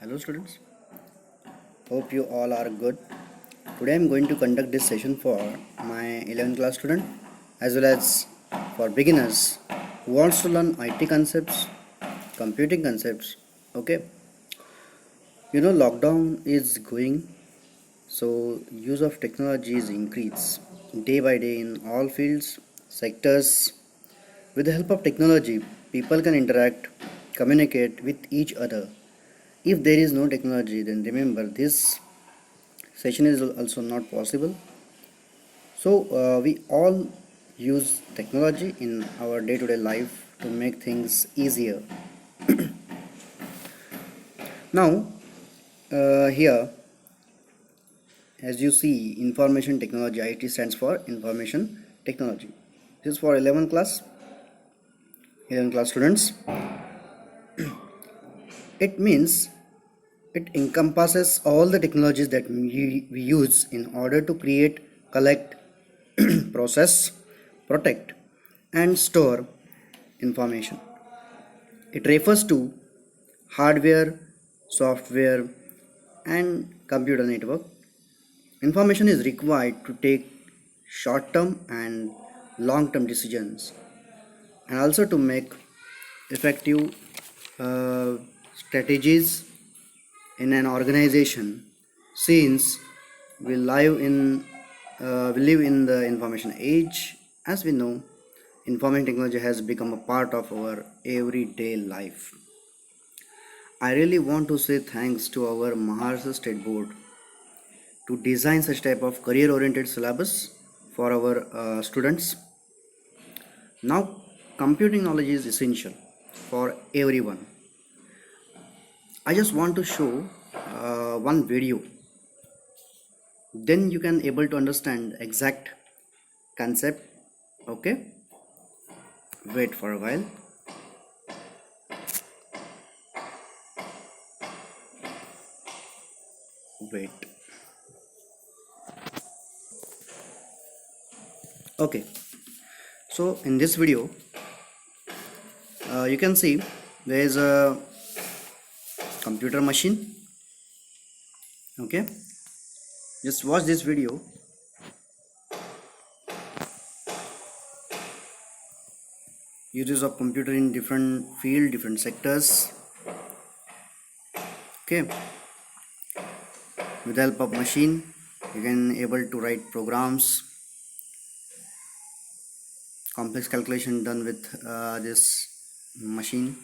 Hello students, hope you all are good. Today I am going to conduct this session for my 11th class student as well as for beginners who wants to learn IT concepts, computing concepts. Okay, lockdown is going, so use of technology is increased day by day in all fields, sectors. With the help of technology, people can interact, communicate with each other. If there is no technology, then remember this session is also not possible. So we all use technology in our day-to-day life to make things easier. Now here, as you see, information technology, IT stands for information technology. This is for 11th class students. It means it encompasses all the technologies that we use in order to create, collect, process, protect, and store information. It refers to hardware, software, and computer network. Information is required to take short term and long term decisions and also to make effective uh, strategies in an organization since we live in the information age. As we know, information technology has become a part of our everyday life. I really want to say thanks to our Maharashtra State Board to design such type of career oriented syllabus for our students. Now, computing knowledge is essential for everyone. I just want to show one video, then you can able to understand exact concept. Okay, wait for a while. Wait. Okay, so in this video you can see there is a computer machine. Okay, just watch this video. Uses of computer in different field, different sectors. Okay, with the help of machine you can able to write programs, complex calculation done with this machine.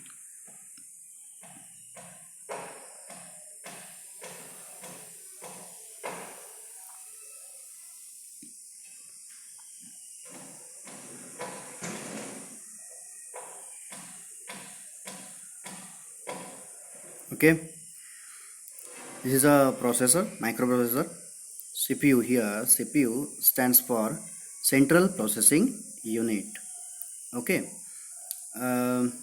Okay, this is a processor, microprocessor. CPU here, CPU stands for central processing unit. Okay, um,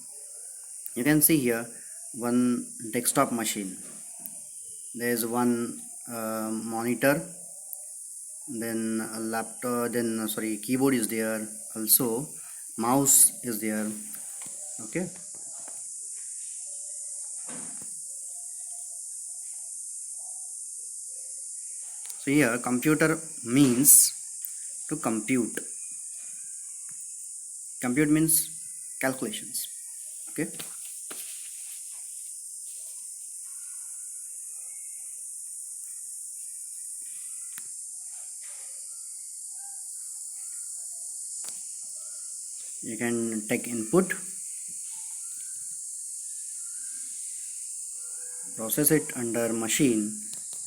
you can see here one desktop machine. There is one monitor, then a laptop, then sorry, keyboard is there, also mouse is there. Okay, so here computer means to compute. Compute means calculations. Okay, you can take input, process it under machine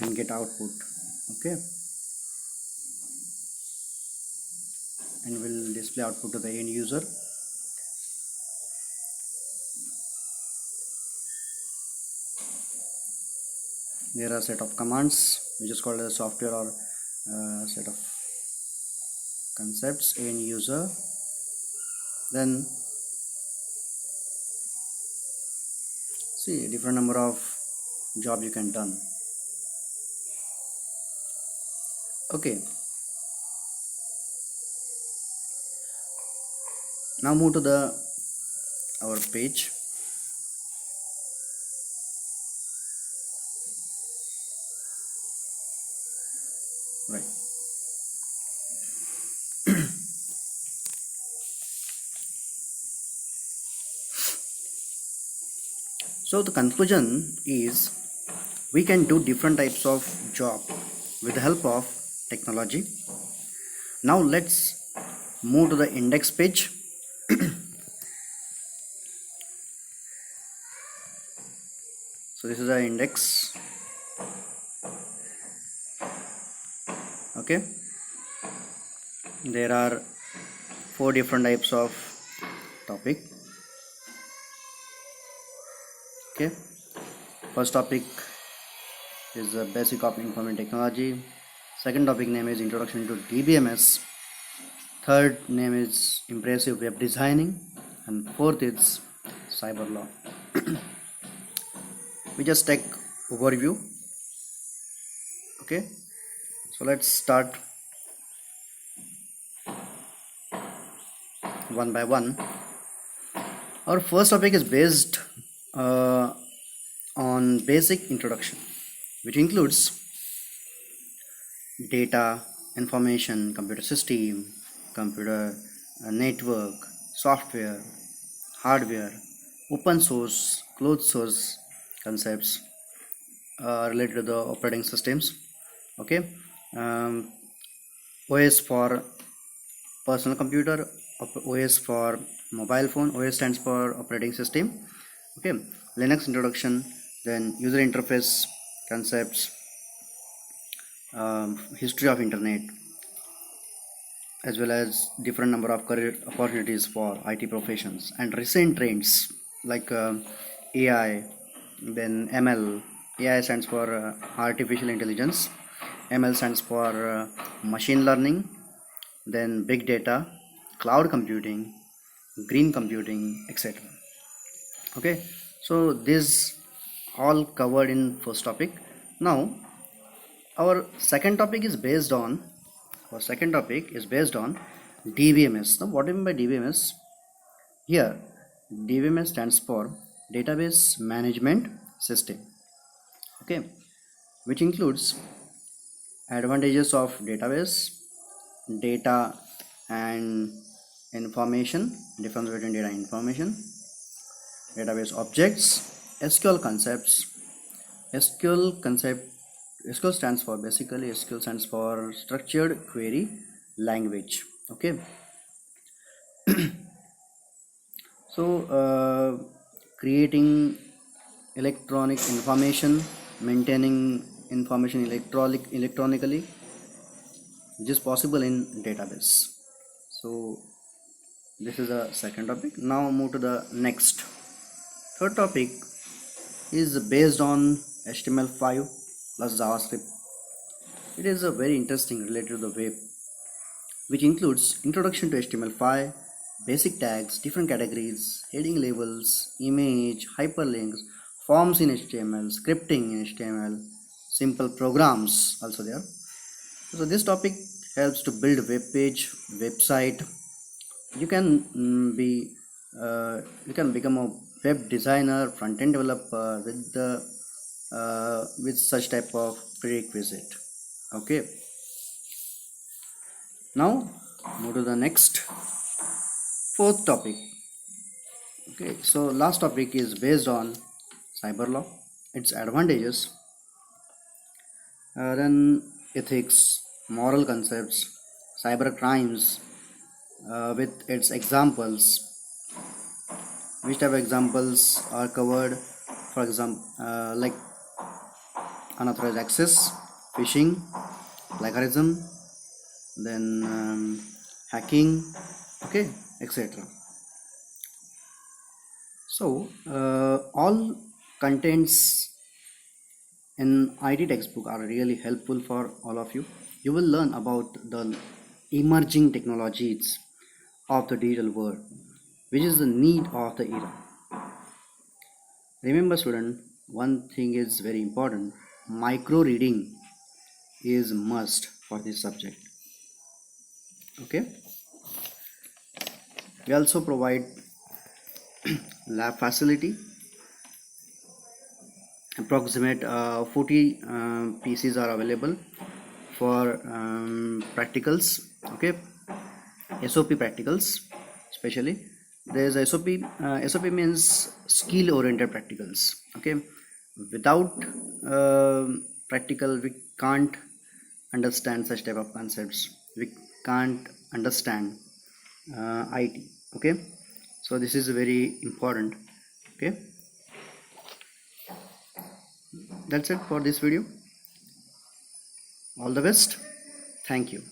and get output. Okay, and will display output to the end user. There are set of commands which is called a software or set of concepts end user. Then see different number of job you can done. Okay, now move to the our page. Right. So the conclusion is we can do different types of job with the help of technology. Now let's move to the index page. So this is the index. Okay. There are four different types of topic. Okay. First topic is the basic of information technology. Second topic name is introduction to DBMS. Third name is impressive web designing, and fourth is cyber law. We just take overview. Okay, so let's start one by one. Our first topic is based on basic introduction, which includes data, information, computer system, computer network, software, hardware, open source, closed source concepts related to the operating systems. Okay, um, OS for personal computer, OS for mobile phone, OS stands for operating system. Okay, Linux introduction, then user interface concepts, history of internet, as well as different number of career opportunities for IT professions and recent trends like AI, then ML. AI stands for artificial intelligence. ML stands for machine learning, then big data, cloud computing, green computing, etc. Okay, so this all covered in first topic. Now our second topic is based on DBMS. Now what do you mean by DBMS? Here DBMS stands for database management system. Okay, which includes advantages of database, data and information, difference between data and information, database objects, SQL concepts. SQL stands for basically SQL stands for structured query language. Okay, so creating electronic information, maintaining information electronically, which is possible in database. So this is the second topic. Now move to the next. Third topic is based on HTML5 plus JavaScript. It is a very interesting related to the web, which includes introduction to HTML5, basic tags, different categories, heading labels, image, hyperlinks, forms in HTML, scripting in HTML, simple programs also there. So this topic helps to build web page, website. You can you can become a web designer, front-end developer with such type of prerequisite. Okay. Now move to the next fourth topic. Okay, so last topic is based on cyber law, its advantages, then ethics, moral concepts, cyber crimes with its examples. Which type of examples are covered? For example, like unauthorized access, phishing, plagiarism, then hacking, okay, etc. So all contents in IT textbook are really helpful for all of you. You will learn about the emerging technologies of the digital world, which is the need of the era. Remember student, one thing is very important. Micro reading is must for this subject. Okay, we also provide lab facility. Approximate 40 PCs are available for practicals. Okay, SOP practicals especially. There's SOP means skill oriented practicals. Okay, without practical we can't understand such type of concepts, we can't understand IT. Okay, so this is very important. Okay, that's it for this video. All the best. Thank you.